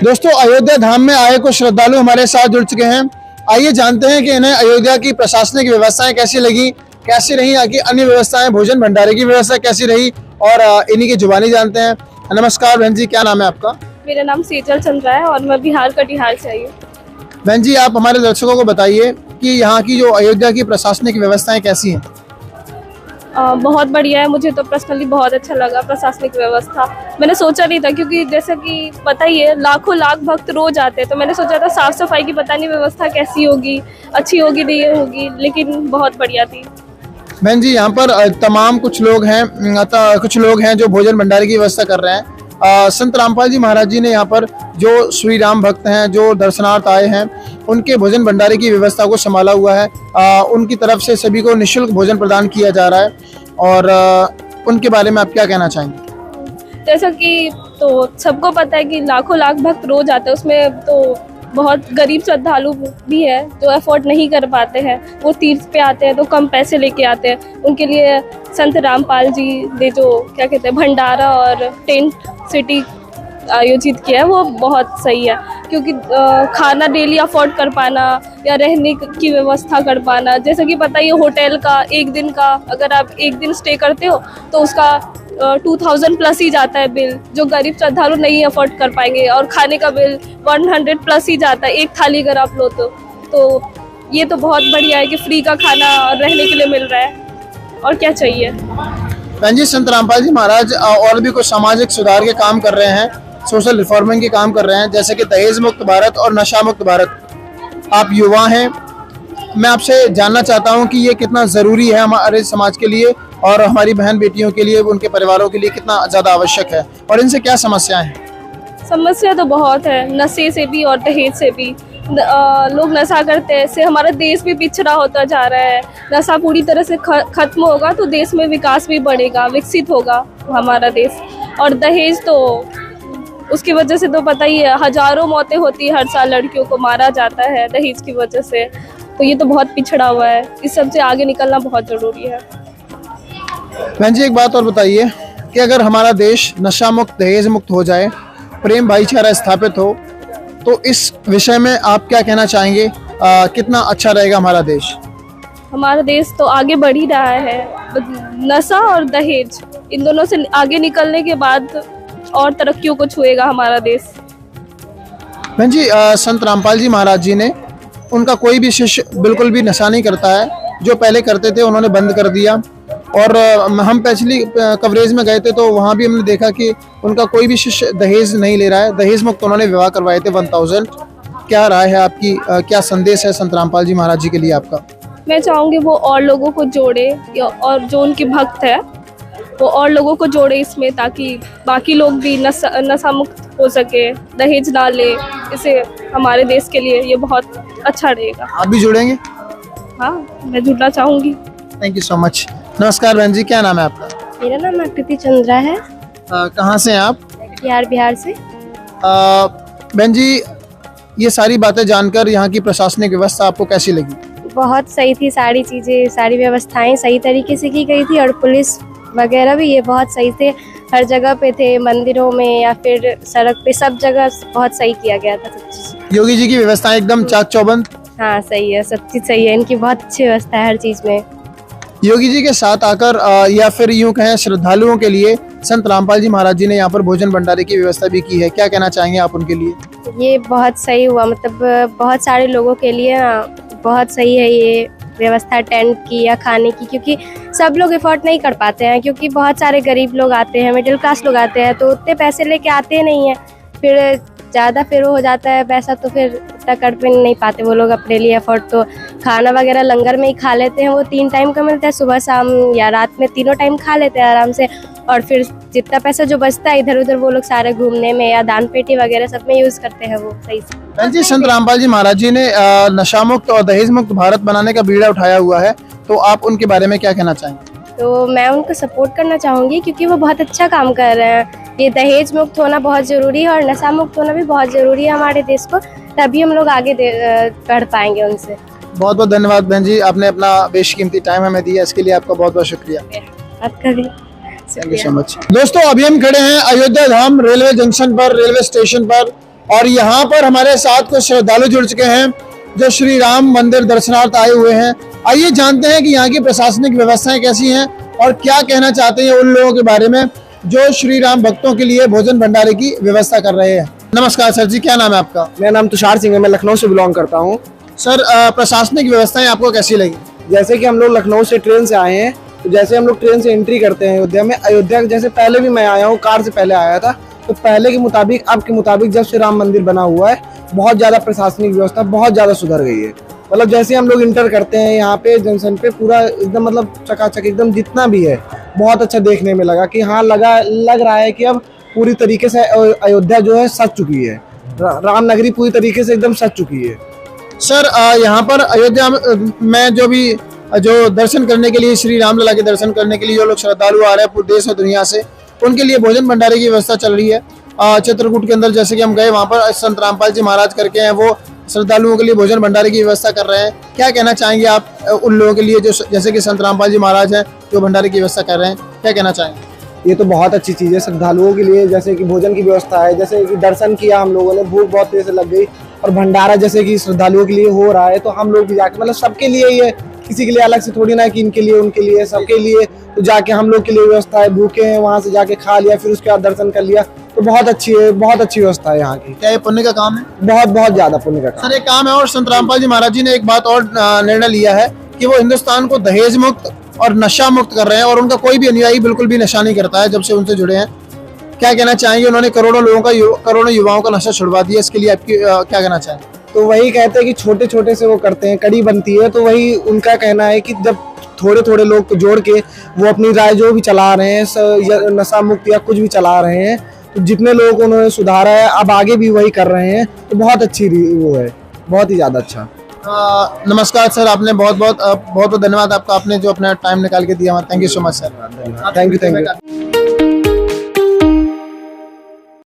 दोस्तों, अयोध्या धाम में आए कुछ श्रद्धालु हमारे साथ जुड़ चुके हैं। आइए जानते हैं कि इन्हें अयोध्या की प्रशासनिक व्यवस्थाएं कैसी लगी, कैसी रही यहाँ की अन्य व्यवस्थाएं, भोजन भंडारे की व्यवस्था कैसी रही और इन्हीं की जुबानी जानते हैं। नमस्कार बहन जी, क्या नाम है आपका? मेरा नाम सेजल चंद्रा है और मैं बिहार कटिहार से आई हूँ। बहन जी, आप हमारे दर्शकों को बताइए कि यहाँ की जो अयोध्या की प्रशासनिक व्यवस्थाएं कैसी हैं? बहुत बढ़िया है। मुझे तो पर्सनली बहुत अच्छा लगा प्रशासनिक व्यवस्था। मैंने सोचा नहीं था, क्योंकि जैसे कि पता ही है लाखों लाख भक्त रोज आते हैं, तो मैंने सोचा था साफ सफाई की पता नहीं व्यवस्था कैसी होगी, अच्छी होगी नहीं होगी, लेकिन बहुत बढ़िया थी। बहन जी, यहाँ पर तमाम कुछ लोग हैं जो भोजन भंडारे की व्यवस्था कर रहे हैं। संत रामपाल जी महाराज जी ने यहाँ पर जो श्री राम भक्त हैं, जो दर्शनार्थ आए हैं, उनके भोजन भंडारे की व्यवस्था को संभाला हुआ है। उनकी तरफ से सभी को निःशुल्क भोजन प्रदान किया जा रहा है और उनके बारे में आप क्या कहना चाहेंगे? जैसा कि तो सबको पता है कि लाखों लाख भक्त रोज आते हैं, उसमें तो बहुत गरीब श्रद्धालु भी है जो अफोर्ड नहीं कर पाते हैं, वो तीर्थ पे आते हैं तो कम पैसे लेके आते हैं। उनके लिए संत रामपाल जी ने जो क्या कहते हैं भंडारा और टेंट सिटी आयोजित किया है, वो बहुत सही है। क्योंकि खाना डेली अफोर्ड कर पाना या रहने की व्यवस्था कर पाना, जैसे कि पता ही है होटल का एक दिन का, अगर आप एक दिन स्टे करते हो तो उसका 2000 प्लस ही जाता है बिल, जो गरीब श्रद्धालु नहीं अफोर्ड कर पाएंगे। और खाने का बिल 100 प्लस ही जाता है एक थाली अगर आप लो तो ये तो बहुत बढ़िया है कि फ्री का खाना और रहने के लिए मिल रहा है, और क्या चाहिए। बहन जी, संत रामपाल जी महाराज और भी कुछ सामाजिक सुधार के काम कर रहे हैं, सोशल रिफॉर्मिंग के काम कर रहे हैं, जैसे कि दहेज मुक्त भारत और नशा मुक्त भारत। आप युवा हैं, मैं आपसे जानना चाहता हूं कि ये कितना ज़रूरी है हमारे समाज के लिए और हमारी बहन बेटियों के लिए, उनके परिवारों के लिए कितना ज़्यादा आवश्यक है और इनसे क्या समस्याएं हैं? समस्या तो बहुत है, नशे से भी और दहेज से भी। लोग नशा करते हैं, इससे हमारा देश भी पिछड़ा होता जा रहा है। नशा पूरी तरह से खत्म होगा तो देश में विकास भी बढ़ेगा, विकसित होगा हमारा देश। और दहेज तो उसकी वजह से तो पता ही है, हजारों मौतें होती है हर साल, लड़कियों को मारा जाता है दहेज की वजह से। तो ये तो बहुत पिछड़ा हुआ है, इस सब से आगे निकलना बहुत ज़रूरी है। बहन जी, एक बात और बताइए कि अगर हमारा देश नशा मुक्त, दहेज मुक्त हो जाए, प्रेम भाईचारा स्थापित हो, तो इस विषय में आप क्या कहना चाहेंगे? कितना अच्छा रहेगा हमारा देश? हमारा देश तो आगे बढ़ ही रहा है। नशा और दहेज इन दोनों से आगे निकलने के बाद और तरक्कियों को छुएगा हमारा देश। बहन जी, संत रामपाल जी महाराज जी ने, उनका कोई भी शिष्य बिल्कुल भी नशा नहीं करता है। जो पहले करते थे उन्होंने बंद कर दिया और हम पिछली कवरेज में गए थे तो वहाँ भी हमने देखा कि उनका कोई भी शिष्य दहेज नहीं ले रहा है। दहेज मुक्त उन्होंने विवाह करवाए थे 1000। क्या राय है आपकी, क्या संदेश है संत रामपाल जी महाराज जी के लिए आपका? मैं चाहूँगी वो और लोगों को जोड़े, और जो उनके भक्त है वो और लोगों को जोड़े इसमें, ताकि बाकी लोग भी नशा मुक्त हो सके, दहेज ना ले। इसे हमारे देश के लिए ये बहुत अच्छा रहेगा। आप भी जुड़ेंगे? हाँ, मैं जुड़ना चाहूँगी। Thank you so much. नमस्कार बहन जी, क्या नाम है आपका? मेरा नाम आकृति चंद्रा है। कहाँ से हैं आप? बिहार से। बहन जी, ये सारी बातें जानकर यहाँ की प्रशासनिक व्यवस्था आपको कैसी लगी? बहुत सही थी, सारी चीज़ें, सारी व्यवस्थाएं सही तरीके से की गई थी और पुलिस वगैरह भी ये बहुत सही थे, हर जगह पे थे, मंदिरों में या फिर सड़क पे, सब जगह बहुत सही किया गया था सब चीज़। योगी जी की व्यवस्थाएं एकदम चाक चौबंद। हाँ सही है, सब चीज़ सही है, इनकी बहुत अच्छी व्यवस्था है हर चीज़ में। योगी जी के साथ आकर या फिर यूं कहें श्रद्धालुओं के लिए संत रामपाल जी महाराज जी ने यहाँ पर भोजन भंडारे की व्यवस्था भी की है, क्या कहना चाहेंगे आप उनके लिए? ये बहुत सही हुआ, मतलब बहुत सारे लोगों के लिए बहुत सही है ये व्यवस्था, टेंट की या खाने की, क्योंकि सब लोग अफोर्ड नहीं कर पाते हैं, क्योंकि बहुत सारे गरीब लोग आते हैं, मिडिल क्लास लोग आते हैं, तो उतने पैसे लेके आते नहीं हैं, फिर ज़्यादा फिर हो जाता है पैसा, तो फिर इतना कर भी नहीं पाते वो लोग अपने लिए अफोर्ड। तो खाना वगैरह लंगर में ही खा लेते हैं, वो 3 टाइम का मिलता है, सुबह शाम या रात में, तीनों टाइम खा लेते हैं आराम से। और फिर जितना पैसा जो बचता है इधर उधर वो लोग सारे घूमने में या दान पेटी वगैरह सब में यूज़ करते हैं वो सही से। बहन जी, संत रामपाल जी महाराज जी ने नशा मुक्त और दहेज मुक्त भारत बनाने का बीड़ा उठाया हुआ है, तो आप उनके बारे में क्या कहना चाहेंगे? तो मैं उनको सपोर्ट करना चाहूँगी, क्योंकि वो बहुत अच्छा काम कर रहे हैं। ये दहेज मुक्त होना बहुत ज़रूरी है और नशा मुक्त होना भी बहुत ज़रूरी है हमारे देश को, तभी हम लोग आगे बढ़ पाएंगे उनसे। बहुत बहुत धन्यवाद बहन जी, आपने अपना बेशकीमती टाइम हमें दिया, इसके लिए आपका बहुत बहुत शुक्रिया। आपका भी थैंक यू सो मच। दोस्तों, अभी हम खड़े हैं अयोध्या धाम रेलवे जंक्शन पर, रेलवे स्टेशन पर, और यहाँ पर हमारे साथ कुछ श्रद्धालु जुड़ चुके हैं जो श्री राम मंदिर दर्शनार्थ आए हुए हैं। आइए जानते हैं कि यहाँ की प्रशासनिक व्यवस्थाएं कैसी हैं और क्या कहना चाहते हैं उन लोगों के बारे में जो श्री राम भक्तों के लिए भोजन भंडारे की व्यवस्था कर रहे हैं। नमस्कार सर जी, क्या नाम है आपका? मेरा नाम तुषार सिंह है, मैं लखनऊ से बिलोंग करता हूँ। सर प्रशासनिक व्यवस्थाएं आपको कैसी लगी? जैसे कि हम लोग लखनऊ से ट्रेन से आए हैं, तो जैसे हम लोग ट्रेन से एंट्री करते हैं अयोध्या में, अयोध्या जैसे पहले भी मैं आया हूँ, कार से पहले आया था, तो पहले के मुताबिक अब के मुताबिक जब से राम मंदिर बना हुआ है बहुत ज़्यादा प्रशासनिक व्यवस्था बहुत ज़्यादा सुधर गई है। मतलब जैसे हम लोग इंटर करते हैं यहाँ पे जंक्शन पे पूरा एकदम मतलब चकाचक एकदम जितना भी है बहुत अच्छा देखने में लगा कि हाँ लग रहा है कि अब पूरी तरीके से अयोध्या जो है सज चुकी है, राम नगरी पूरी तरीके से एकदम सज चुकी है। सर यहाँ पर अयोध्या में जो दर्शन करने के लिए, श्री रामलला के दर्शन करने के लिए जो लोग श्रद्धालु आ रहे हैं पूरे देश और दुनिया से, उनके लिए भोजन भंडारे की व्यवस्था चल रही है। चित्रकूट के अंदर जैसे कि हम गए, वहाँ पर संत रामपाल जी महाराज करके हैं, वो श्रद्धालुओं के लिए भोजन भंडारे की व्यवस्था कर रहे हैं। क्या कहना चाहेंगे आप उन लोगों के लिए जो जैसे कि संत रामपाल जी महाराज हैं जो भंडारे की व्यवस्था कर रहे हैं, क्या कहना चाहेंगे? ये तो बहुत अच्छी चीज़ है श्रद्धालुओं के लिए, जैसे कि भोजन की व्यवस्था है, जैसे कि दर्शन किया हम लोगों ने, भूख बहुत तेज से लग गई, और भंडारा जैसे कि श्रद्धालुओं के लिए हो रहा है, तो हम लोग भी जाके मतलब सबके लिए ही है, किसी के लिए अलग से थोड़ी ना कि इनके लिए उनके लिए, सबके लिए तो जाके हम लोग के लिए व्यवस्था है। भूखे हैं वहाँ से जाके खा लिया, फिर उसके बाद दर्शन कर लिया, तो बहुत अच्छी है, बहुत अच्छी व्यवस्था है यहाँ की। क्या ये पुण्य का काम है? बहुत बहुत ज्यादा पुण्य का काम। सर एक काम है, और संत रामपाल जी महाराज जी ने एक बात और निर्णय लिया है कि वो हिंदुस्तान को दहेज मुक्त और नशा मुक्त कर रहे हैं, और उनका कोई भी अनुयायी बिल्कुल भी नशा नहीं करता है जब से उनसे जुड़े हैं। क्या कहना चाहेंगे? उन्होंने करोड़ों युवाओं का नशा छुड़वा दिया, इसके लिए आपकी क्या कहना चाहेंगे? तो वही कहते हैं कि छोटे छोटे से वो करते हैं, कड़ी बनती है, तो वही उनका कहना है कि जब थोड़े थोड़े लोग को जोड़ के वो अपनी राय जो भी चला रहे हैं, नशा मुक्त या कुछ भी चला रहे हैं, तो जितने लोगों को उन्होंने सुधारा है अब आगे भी वही कर रहे हैं, तो बहुत अच्छी वो है, बहुत ही ज़्यादा अच्छा। नमस्कार सर, आपने बहुत बहुत धन्यवाद आपका, आपने जो अपना टाइम निकाल के दिया। Thank you so much sir. Thank you.